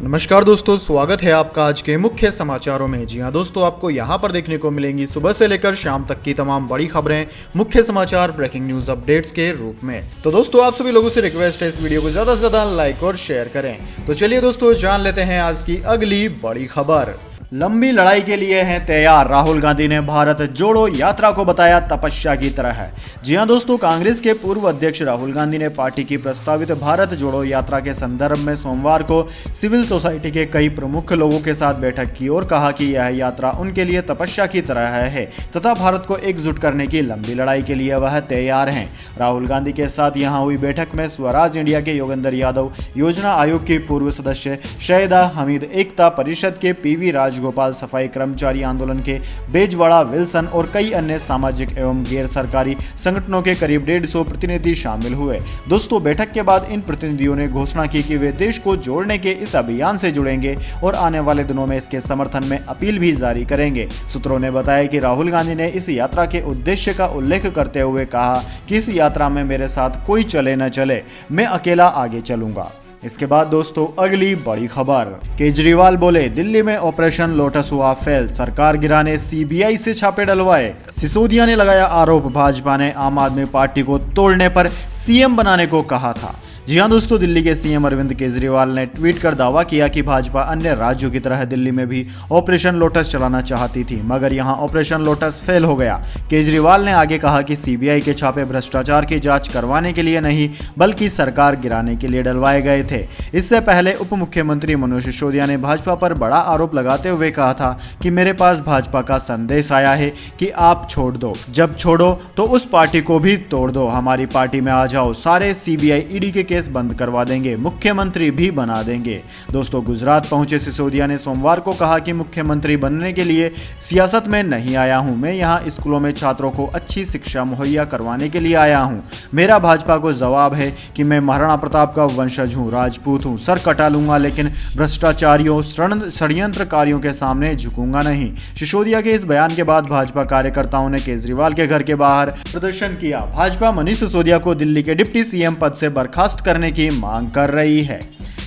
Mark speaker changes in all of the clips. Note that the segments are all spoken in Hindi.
Speaker 1: नमस्कार दोस्तों, स्वागत है आपका आज के मुख्य समाचारों में। जी हां दोस्तों, आपको यहां पर देखने को मिलेंगी सुबह से लेकर शाम तक की तमाम बड़ी खबरें, मुख्य समाचार, ब्रेकिंग न्यूज अपडेट्स के रूप में। तो दोस्तों, आप सभी लोगों से रिक्वेस्ट है इस वीडियो को ज्यादा से ज्यादा लाइक और शेयर करें। तो चलिए दोस्तों, जान लेते हैं आज की अगली बड़ी खबर। लंबी लड़ाई के लिए हैं तैयार, राहुल गांधी ने भारत जोड़ो यात्रा को बताया तपस्या की तरह है। जी हां दोस्तों, कांग्रेस के पूर्व अध्यक्ष राहुल गांधी ने पार्टी की प्रस्तावित भारत जोड़ो यात्रा के संदर्भ में सोमवार को सिविल सोसाइटी के कई प्रमुख लोगों के साथ बैठक की और कहा कि यह यात्रा उनके लिए तपस्या की तरह है तथा भारत को एकजुट करने की लंबी लड़ाई के लिए वह तैयार हैं। राहुल गांधी के साथ यहां हुई बैठक में स्वराज इंडिया के योगेंद्र यादव, योजना आयोग के पूर्व सदस्य शैदा हमीद, एकता परिषद के पीवी राजगोपाल, सफाई कर्मचारी आंदोलन के बेजवाड़ा विल्सन और कई अन्य सामाजिक एवं गैर सरकारी संगठनों के करीब 150 प्रतिनिधि शामिल हुए। दोस्तों, बैठक के बाद इन प्रतिनिधियों ने घोषणा की कि वे देश को जोड़ने के इस अभियान से जुड़ेंगे और आने वाले दिनों में इसके समर्थन में अपील भी जारी करेंगे। सूत्रों ने बताया कि राहुल गांधी ने इस यात्रा के उद्देश्य का उल्लेख करते हुए कहा कि इस यात्रा में मेरे साथ कोई चले न चले, मैं अकेला आगे चलूंगा। इसके बाद दोस्तों, अगली बड़ी खबर। केजरीवाल बोले, दिल्ली में ऑपरेशन लोटस हुआ फेल, सरकार गिराने सीबीआई से छापे डलवाए। सिसोदिया ने लगाया आरोप, भाजपा ने आम आदमी पार्टी को तोड़ने पर सीएम बनाने को कहा था। जी हां दोस्तों, दिल्ली के सीएम अरविंद केजरीवाल ने ट्वीट कर दावा किया कि भाजपा अन्य राज्यों की तरह दिल्ली में भी ऑपरेशन लोटस चलाना चाहती थी, मगर यहां ऑपरेशन लोटस फेल हो गया। केजरीवाल ने आगे कहा कि सीबीआई के छापे भ्रष्टाचार की जांच करवाने के लिए नहीं बल्कि सरकार गिराने के लिए डलवाए गए थे। इससे पहले उप मुख्यमंत्री मनोज सिसोदिया ने भाजपा पर बड़ा आरोप लगाते हुए कहा था कि मेरे पास भाजपा का संदेश आया है कि आप छोड़ दो, जब छोड़ो तो उस पार्टी को भी तोड़ दो, हमारी पार्टी में आ जाओ, सारे सीबीआई ईडी के केस बंद करवा देंगे, मुख्यमंत्री भी बना देंगे। दोस्तों, गुजरात पहुंचे सिसोदिया ने सोमवार को कहा कि मुख्यमंत्री बनने के लिए सियासत में नहीं आया हूं, मैं यहां स्कूलों में छात्रों को अच्छी शिक्षा मुहैया करवाने के लिए आया हूं। मेरा भाजपा को जवाब है कि मैं महाराणा प्रताप का वंशज हूं, राजपूत हूं, सर कटा लूंगा, लेकिन भ्रष्टाचारियों, षड्यंत्रकारियों के सामने झुकूंगा नहीं। सिसोदिया के इस बयान के बाद भाजपा कार्यकर्ताओं ने केजरीवाल के घर के बाहर प्रदर्शन किया। भाजपा मनीष सिसोदिया को दिल्ली के डिप्टी सीएम पद से बर्खास्त करने की मांग कर रही है।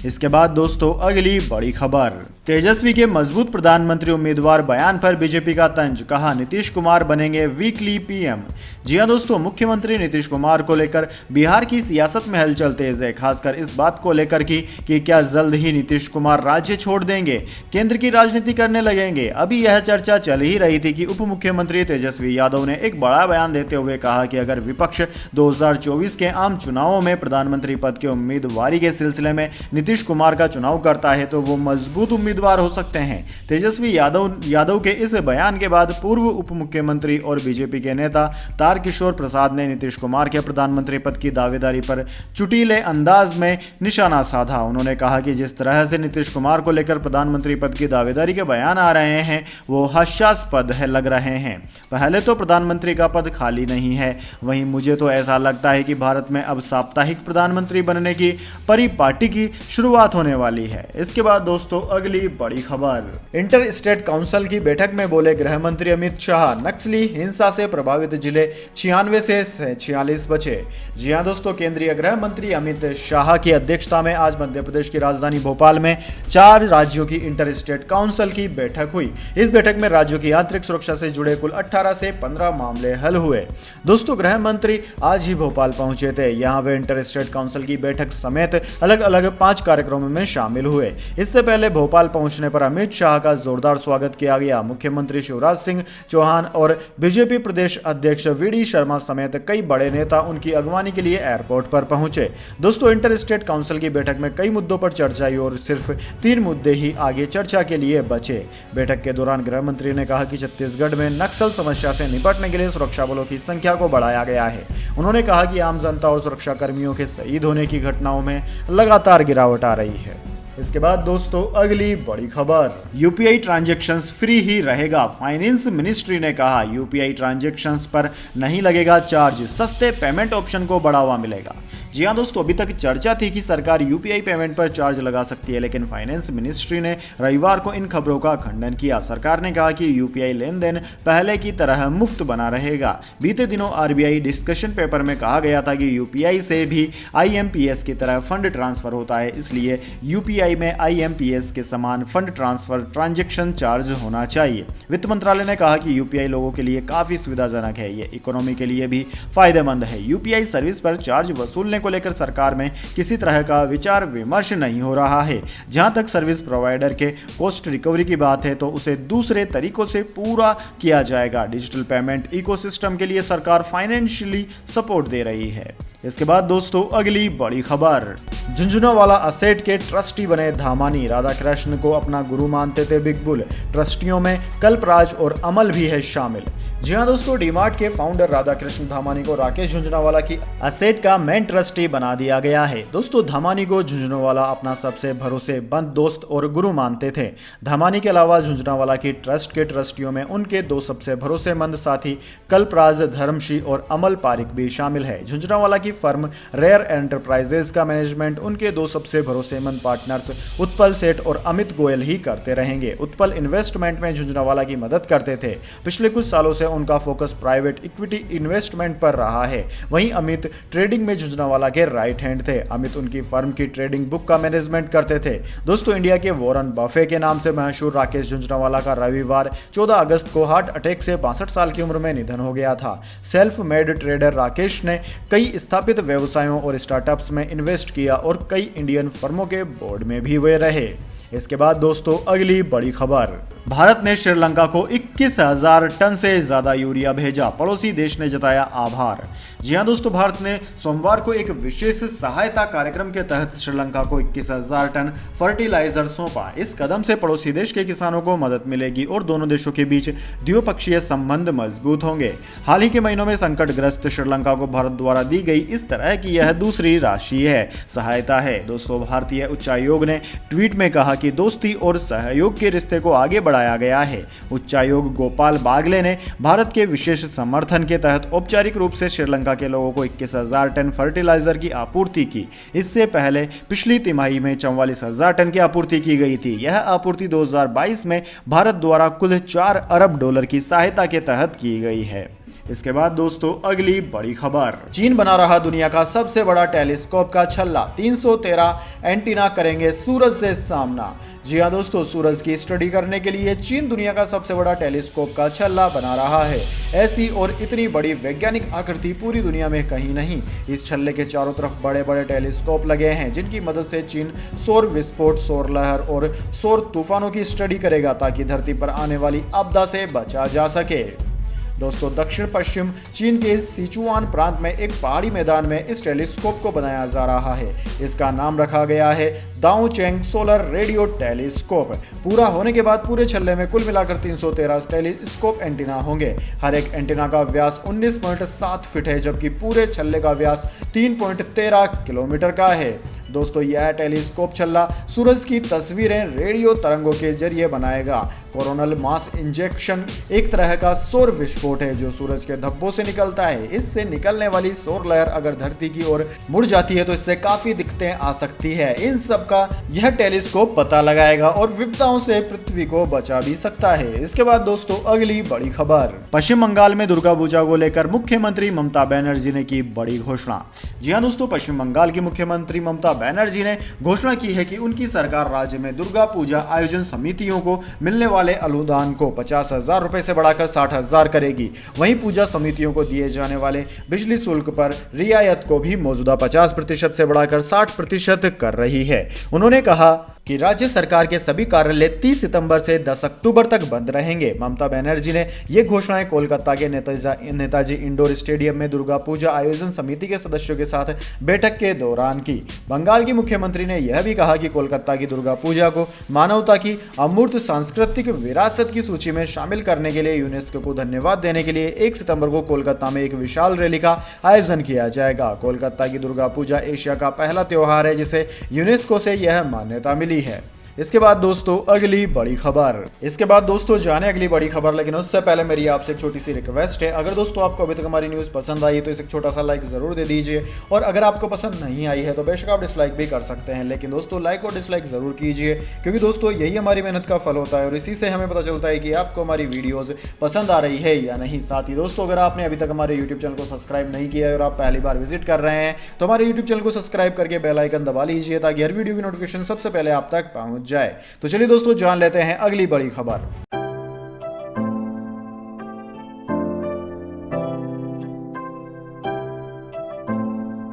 Speaker 1: इसके बाद दोस्तों, अगली बड़ी खबर। तेजस्वी के मजबूत प्रधानमंत्री उम्मीदवार बयान पर बीजेपी का तंज, कहा नीतीश कुमार बनेंगे वीकली पीएम। जी हां दोस्तों, मुख्यमंत्री नीतीश कुमार को लेकर बिहार की सियासत में हलचल तेज है, खासकर इस बात को लेकर कि क्या जल्द ही नीतीश कुमार राज्य छोड़ देंगे, केंद्र की राजनीति करने लगेंगे। अभी यह चर्चा चल ही रही थी कि उप मुख्यमंत्री तेजस्वी यादव ने एक बड़ा बयान देते हुए कहा कि अगर विपक्ष 2024 के आम चुनावों में प्रधानमंत्री पद के उम्मीदवारी के सिलसिले में नीतीश कुमार का चुनाव करता है तो वो मजबूत उम्मीदवार हो सकते हैं। तेजस्वी यादव के इस बयान के बाद पूर्व उप मुख्यमंत्री और बीजेपी के नेता तारकिशोर प्रसाद ने नीतीश कुमार के प्रधानमंत्री पद की दावेदारी पर चुटीले अंदाज में निशाना साधा। उन्होंने कहा कि जिस तरह से नीतीश कुमार को लेकर प्रधानमंत्री पद की दावेदारी के बयान आ रहे हैं वो हास्यास्पद लग रहे हैं। पहले तो प्रधानमंत्री का पद खाली नहीं है, वहीं मुझे तो ऐसा लगता है कि भारत में अब साप्ताहिक प्रधानमंत्री बनने की परिपाटी की शुरुआत होने वाली है। इसके बाद दोस्तों, अगली बड़ी खबर। इंटर स्टेट काउंसिल की बैठक में बोले गृह मंत्री अमित शाह, नक्सली हिंसा से प्रभावित जिले 96 से 46 बचे। जी हां दोस्तों, केंद्रीय गृह मंत्री अमित शाह की अध्यक्षता में आज मध्य प्रदेश की राजधानी भोपाल में 4 राज्यों की इंटर स्टेट काउंसिल की बैठक हुई। इस बैठक में राज्यों की आंतरिक सुरक्षा से जुड़े कुल 18 से 15 मामले हल हुए। दोस्तों, गृह मंत्री आज ही भोपाल पहुंचे थे। यहां वे इंटर स्टेट काउंसिल की बैठक समेत अलग अलग 5 कार्यक्रमों में शामिल हुए। इससे पहले भोपाल पहुंचने पर अमित शाह का जोरदार स्वागत किया गया। मुख्यमंत्री शिवराज सिंह चौहान और बीजेपी प्रदेश अध्यक्ष वीडी शर्मा समेत कई बड़े नेता उनकी अगवानी के लिए एयरपोर्ट पर पहुंचे। दोस्तों, इंटर स्टेट काउंसिल की बैठक में कई मुद्दों पर चर्चा हुई और सिर्फ 3 मुद्दे ही आगे चर्चा के लिए बचे। बैठक के दौरान गृह मंत्री ने कहा कि छत्तीसगढ़ में नक्सल समस्या से निपटने के लिए सुरक्षा बलों की संख्या को बढ़ाया गया है। उन्होंने कहा कि आम जनता और सुरक्षा कर्मियों के शहीद होने की घटनाओं में लगातार गिरावट आ रही है। इसके बाद दोस्तों, अगली बड़ी खबर। यूपीआई ट्रांजैक्शंस फ्री ही रहेगा, फाइनेंस मिनिस्ट्री ने कहा यूपीआई ट्रांजैक्शंस पर नहीं लगेगा चार्ज, सस्ते पेमेंट ऑप्शन को बढ़ावा मिलेगा। जी हाँ दोस्तों, अभी तक चर्चा थी कि सरकार यूपीआई पेमेंट पर चार्ज लगा सकती है, लेकिन फाइनेंस मिनिस्ट्री ने रविवार को इन खबरों का खंडन किया। सरकार ने कहा कि यूपीआई लेन देन पहले की तरह मुफ्त बना रहेगा। बीते दिनों आरबीआई डिस्कशन पेपर में कहा गया था कि यूपीआई से भी आईएमपीएस की तरह फंड ट्रांसफर होता है, इसलिए यूपीआई में आईएमपीएस के समान फंड ट्रांसफर ट्रांजैक्शन चार्ज होना चाहिए। वित्त मंत्रालय ने कहा कि यूपीआई लोगों के लिए काफी सुविधाजनक है, ये इकोनॉमी के लिए भी फायदेमंद है। यूपीआई सर्विस पर चार्ज वसूलने को लेकर सरकार में किसी तरह का विचार विमर्श नहीं हो रहा है। जहां तक सर्विस प्रोवाइडर के कॉस्ट रिकवरी की बात है तो उसे दूसरे तरीकों से पूरा किया जाएगा। डिजिटल पेमेंट इकोसिस्टम के लिए सरकार फाइनेंशियली सपोर्ट दे रही है। इसके बाद दोस्तों अगली बड़ी खबर, झुंझुनवाला असेट के ट्रस्टी बने धामानी। राधाकृष्ण को अपना गुरु मानते थे बिग बुल। ट्रस्टियों में कल्पराज और अमल भी है शामिल। जी हाँ दोस्तों, डीमार्ट के फाउंडर राधाकृष्ण धामानी को राकेश झुंझुनवाला की असेट का मेन ट्रस्टी बना दिया गया है। दोस्तों, धामानी को झुंझुनवाला अपना सबसे भरोसेमंद दोस्त और गुरु मानते थे। धामानी के अलावा झुंझुनवाला की ट्रस्ट के ट्रस्टियों में उनके दो सबसे भरोसेमंद साथी कल्पराज धर्मशी और अमल पारिक भी शामिल है। झुंझुनवाला की फर्म रेयर एंटरप्राइजेज का मैनेजमेंट उनके दो सबसे भरोसेमंद पार्टनर्स उत्पल सेठ और अमित गोयल ही करते रहेंगे। उत्पल इन्वेस्टमेंट में झुंझुनवाला की मदद करते थे। पिछले कुछ सालों से उनका फोकस प्राइवेट इक्विटी इन्वेस्टमेंट पर रहा है। वहीं अमित ट्रेडिंग में झुंझुनवाला के राइट हैंड थे। अमित उनकी फर्म की ट्रेडिंग बुक का मैनेजमेंट करते थे। दोस्तों, इंडिया के वॉरेन बफे के नाम से मशहूर राकेश झुंझुनवाला का रविवार 14 अगस्त को हार्ट अटैक से 62 साल की उम्र में निधन हो गया था। सेल्फ मेड ट्रेडर राकेश ने कई स्थापित व्यवसायों और स्टार्टअप्स में इन्वेस्ट किया और कई इंडियन फर्मों के बोर्ड में भी वे रहे। इसके बाद दोस्तों अगली बड़ी खबर, भारत ने श्रीलंका को 21,000 टन से ज्यादा यूरिया भेजा। पड़ोसी देश ने जताया आभार। जी हां दोस्तों, भारत ने सोमवार को एक विशेष सहायता कार्यक्रम के तहत श्रीलंका को 21,000 टन फर्टिलाइजर सौंपा। इस कदम से पड़ोसी देश के किसानों को मदद मिलेगी और दोनों देशों के बीच द्विपक्षीय संबंध मजबूत होंगे। हाल ही के महीनों में संकटग्रस्त श्रीलंका को भारत द्वारा दी गई इस तरह की यह दूसरी राशि है सहायता है। दोस्तों, भारतीय उच्चायोग ने ट्वीट में कहा कि दोस्ती और सहयोग के रिश्ते को आगे बढ़ाया गया है। उच्चायोग गोपाल बागले ने भारत के विशेष समर्थन के तहत औपचारिक रूप से श्रीलंका के लोगों को 21,000 टन फर्टिलाइजर की आपूर्ति की। इससे पहले पिछली तिमाही में 44,000 टन की आपूर्ति की गई थी। यह आपूर्ति 2022 में भारत द्वारा कुल 4 अरब डॉलर की सहायता के तहत की गई है। इसके बाद दोस्तों अगली बड़ी खबर, चीन बना रहा दुनिया का सबसे बड़ा टेलीस्कोप का छल्ला। 313 एंटीना करेंगे सूरज से सामना। जी हाँ दोस्तों, सूरज की स्टडी करने के लिए चीन दुनिया का सबसे बड़ा टेलीस्कोप का छल्ला बना रहा है। ऐसी और इतनी बड़ी वैज्ञानिक आकृति पूरी दुनिया में कहीं नहीं। इस छल्ले के चारों तरफ बड़े बड़े टेलीस्कोप लगे हैं, जिनकी मदद से चीन सौर विस्फोट, सौर लहर और सौर तूफानों की स्टडी करेगा, ताकि धरती पर आने वाली आपदा से बचा जा सके। दोस्तों, दक्षिण पश्चिम चीन के सिचुआन प्रांत में एक पहाड़ी मैदान में इस टेलीस्कोप को बनाया जा रहा है। इसका नाम रखा गया है दाओ चेंग सोलर रेडियो टेलीस्कोप। पूरा होने के बाद पूरे छल्ले में कुल मिलाकर 313 टेलीस्कोप एंटीना होंगे। हर एक एंटीना का व्यास 19.7 फीट है, जबकि पूरे छल्ले का व्यास 3.13 किलोमीटर का है। दोस्तों, यह टेलीस्कोप छल्ला सूरज की तस्वीरें रेडियो तरंगों के जरिए बनाएगा। कोरोनल मास इंजेक्शन एक तरह का सौर विस्फोट है जो सूरज के धब्बों से निकलता है। इससे निकलने वाली सौर लहर अगर धरती की ओर मुड़ जाती है तो इससे काफी दिक्कतें आ सकती है। इन सब का यह टेलीस्कोप पता लगाएगा और विपदाओं से पृथ्वी को बचा भी सकता है। इसके बाद दोस्तों अगली बड़ी खबर, पश्चिम बंगाल में दुर्गा पूजा को लेकर मुख्यमंत्री ममता बनर्जी ने की बड़ी घोषणा। जी हाँ दोस्तों, पश्चिम बंगाल की मुख्यमंत्री ममता बनर्जी ने घोषणा की है कि उनकी सरकार राज्य में दुर्गा पूजा आयोजन समितियों को मिलने वाले अनुदान को 50,000 रुपए से बढ़ाकर 60,000 करेगी। वहीं पूजा समितियों को दिए जाने वाले बिजली शुल्क पर रियायत को भी मौजूदा 50% से बढ़ाकर 60% कर रही है। उन्होंने कहा कि राज्य सरकार के सभी कार्यालय 30 सितंबर से 10 अक्टूबर तक बंद रहेंगे। ममता बनर्जी ने ये घोषणाएं कोलकाता के नेताजी इंडोर स्टेडियम में दुर्गा पूजा आयोजन समिति के सदस्यों के साथ बैठक के दौरान की। बंगाल की मुख्यमंत्री ने यह भी कहा कि कोलकाता की दुर्गा पूजा को मानवता की अमूर्त सांस्कृतिक विरासत की सूची में शामिल करने के लिए यूनेस्को को धन्यवाद देने के लिए 1 सितंबर को कोलकाता में एक विशाल रैली का आयोजन किया जाएगा। कोलकाता की दुर्गा पूजा एशिया का पहला त्योहार है जिसे यूनेस्को से यह मान्यता मिली है। इसके बाद दोस्तों अगली बड़ी खबर। इसके बाद दोस्तों जाने अगली बड़ी खबर, लेकिन उससे पहले मेरी आपसे एक छोटी सी रिक्वेस्ट है, अगर दोस्तों आपको अभी तक हमारी न्यूज़ पसंद आई तो इसे एक छोटा सा लाइक जरूर दे दीजिए, और अगर आपको पसंद नहीं आई है तो बेशक आप डिसलाइक भी कर सकते हैं, लेकिन दोस्तों लाइक और डिसलाइक जरूर कीजिए, क्योंकि दोस्तों यही हमारी मेहनत का फल होता है और इसी से हमें पता चलता है कि आपको हमारी वीडियोज़ पसंद आ रही है या नहीं। साथ ही दोस्तों अगर आपने अभी तक हमारे यूट्यूब चैनल को सब्सक्राइब नहीं किया है और आप पहली बार विजिट कर रहे हैं तो हमारे यूट्यूब चैनल को सब्सक्राइब करके बेल आइकन दबा लीजिए ताकि हर वीडियो की नोटिफिकेशन सबसे पहले आप तक पहुंच जाए। तो चलिए दोस्तों जान लेते हैं अगली बड़ी खबर।